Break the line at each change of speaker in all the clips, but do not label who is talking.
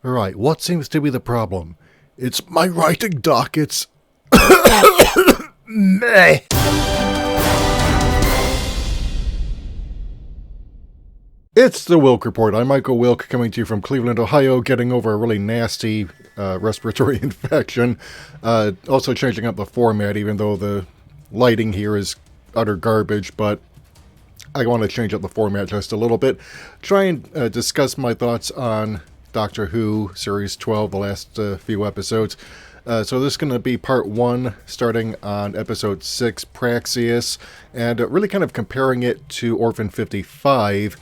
Alright, what seems to be the problem? It's my writing, Doc. It's... Meh. It's the Wilk Report. I'm Michael Wilk, coming to you from Cleveland, Ohio, getting over a really nasty respiratory infection. Also changing up the format, even though the lighting here is utter garbage, but I want to change up the format just a little bit. Try and discuss my thoughts on Doctor Who, Series 12, the last few episodes. So this is going to be part 1, starting on episode 6, Praxeus, and really kind of comparing it to Orphan 55,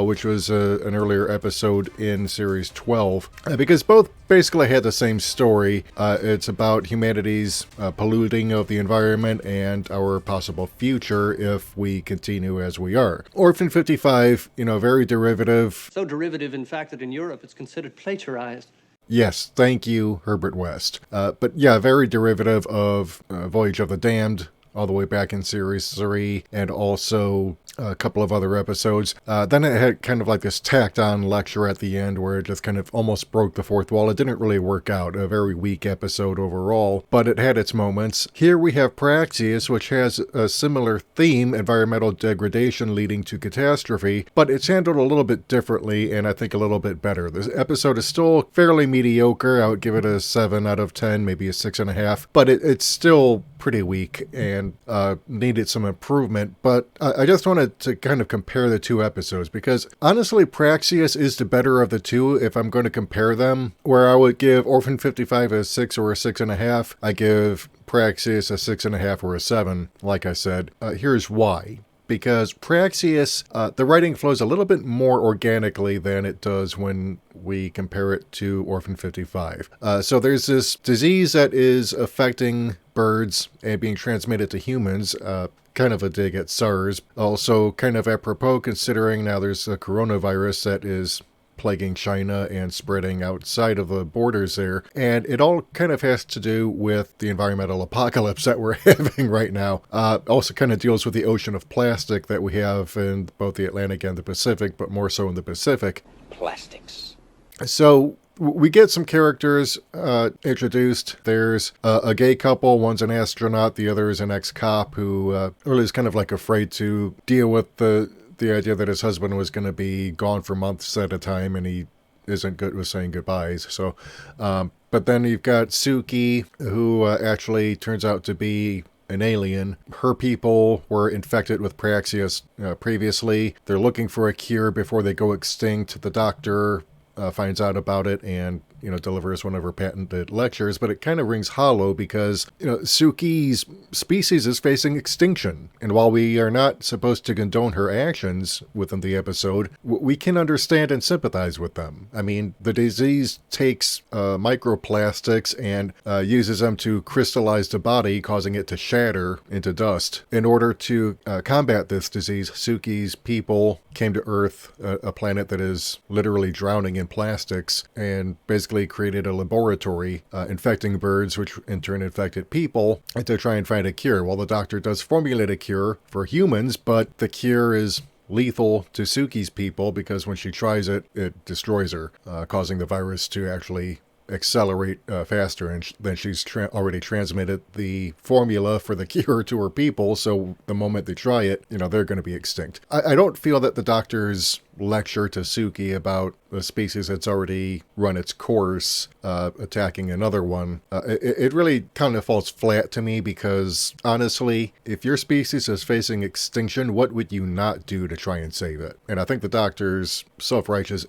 which was an earlier episode in Series 12, because both basically had the same story. It's about humanity's polluting of the environment and our possible future if we continue as we are. Orphan 55, very derivative.
So derivative, in fact, that in Europe it's considered plagiarized.
Yes, thank you, Herbert West. But yeah, very derivative of Voyage of the Damned, all the way back in Series 3, and also a couple of other episodes. Then it had kind of like this tacked-on lecture at the end where it just kind of almost broke the fourth wall. It didn't really work out. A very weak episode overall, but it had its moments. Here we have Praxeus, which has a similar theme, environmental degradation leading to catastrophe, but it's handled a little bit differently and I think a little bit better. This episode is still fairly mediocre. I would give it a 7 out of 10, maybe a 6.5, but it's still pretty weak and needed some improvement. But I just wanted to kind of compare the two episodes, because honestly Praxeus is the better of the two if I'm going to compare them. Where I would give Orphan 55 a 6 or a 6.5, I give Praxeus a 6.5 or a 7, like I said. Here's why. Because Praxeus, the writing flows a little bit more organically than it does when we compare it to Orphan 55. So there's this disease that is affecting birds and being transmitted to humans, kind of a dig at SARS. Also kind of apropos, considering now there's a coronavirus that is plaguing China and spreading outside of the borders there. And it all kind of has to do with the environmental apocalypse that we're having right now. Also kind of deals with the ocean of plastic that we have in both the Atlantic and the Pacific, but more so in the Pacific.
Plastics.
So we get some characters introduced. There's a gay couple. One's an astronaut. The other is an ex-cop who really is kind of like afraid to deal with the idea that his husband was going to be gone for months at a time, and he isn't good with saying goodbyes. So, but then you've got Suki, who actually turns out to be an alien. Her people were infected with Praxeus previously. They're looking for a cure before they go extinct. The doctor finds out about it and delivers one of her patented lectures, but it kind of rings hollow because Suki's species is facing extinction, and while we are not supposed to condone her actions within the episode, we can understand and sympathize with them. I mean, the disease takes microplastics and uses them to crystallize the body, causing it to shatter into dust. In order to combat this disease, Suki's people came to Earth, a planet that is literally drowning in plastics, and basically created a laboratory infecting birds, which in turn infected people, and to try and find a cure. Well, the doctor does formulate a cure for humans, but the cure is lethal to Suki's people because when she tries it, it destroys her, causing the virus to actually accelerate faster, and then she's already transmitted the formula for the cure to her people, so the moment they try it, they're going to be extinct. I don't feel that the doctor's lecture to Suki about a species that's already run its course attacking another one, it really kind of falls flat to me, because honestly, if your species is facing extinction, what would you not do to try and save it? And I think the doctor's self-righteous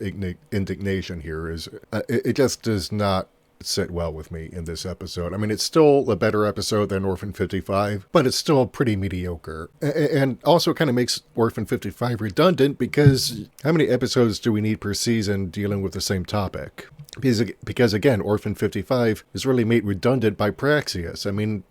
indignation here is it just does not sit well with me in this episode. I mean, it's still a better episode than Orphan 55, but it's still pretty mediocre. And also kind of makes Orphan 55 redundant, because how many episodes do we need per season dealing with the same topic? Because again, Orphan 55 is really made redundant by Praxeus. I mean,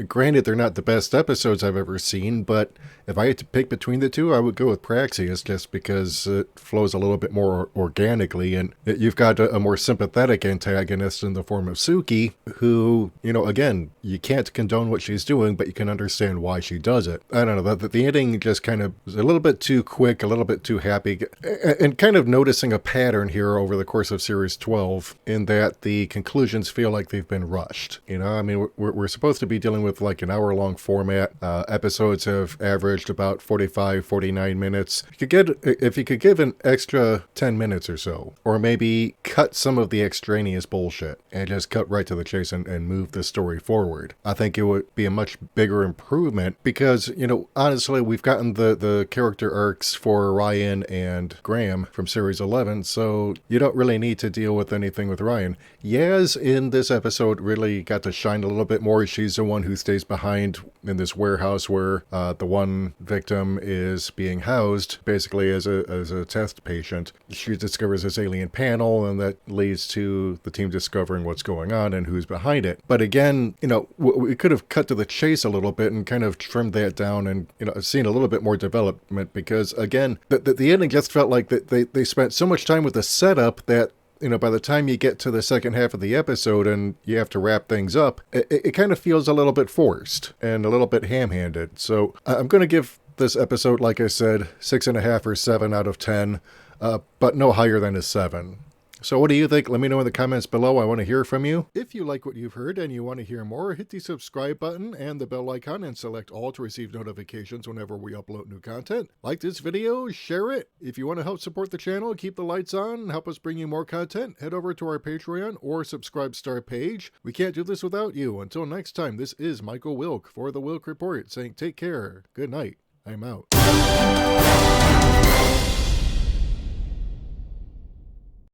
Granted, they're not the best episodes I've ever seen, but if I had to pick between the two, I would go with Praxeus just because it flows a little bit more organically, and you've got a more sympathetic antagonist in the form of Suki, who, again, you can't condone what she's doing, but you can understand why she does it. I don't know, the ending just kind of was a little bit too quick, a little bit too happy, and kind of noticing a pattern here over the course of Series 12 in that the conclusions feel like they've been rushed. I mean, we're supposed to be dealing with like an hour-long format. Episodes have averaged about 45, 49 minutes. If you could give an extra 10 minutes or so, or maybe cut some of the extraneous bullshit and just cut right to the chase and move the story forward, I think it would be a much bigger improvement because, honestly, we've gotten the character arcs for Ryan and Graham from Series 11, so you don't really need to deal with anything with Ryan. Yaz in this episode really got to shine a little bit more. She's the one who stays behind in this warehouse where the one victim is being housed, basically as a test patient. She discovers this alien panel, and that leads to the team discovering what's going on and who's behind it. But again, we could have cut to the chase a little bit and kind of trimmed that down and, seen a little bit more development because, again, the ending just felt like that they spent so much time with the setup that by the time you get to the second half of the episode and you have to wrap things up, it kind of feels a little bit forced and a little bit ham-handed. So I'm going to give this episode, like I said, 6.5 or 7 out of 10, but no higher than a 7. So what do you think? Let me know in the comments below. I want to hear from you. If you like what you've heard and you want to hear more, hit the subscribe button and the bell icon and select all to receive notifications whenever we upload new content. Like this video, share it. If you want to help support the channel, keep the lights on, and help us bring you more content, head over to our Patreon or Subscribe Star page. We can't do this without you. Until next time, this is Michael Wilk for The Wilk Report saying take care, good night, I'm out.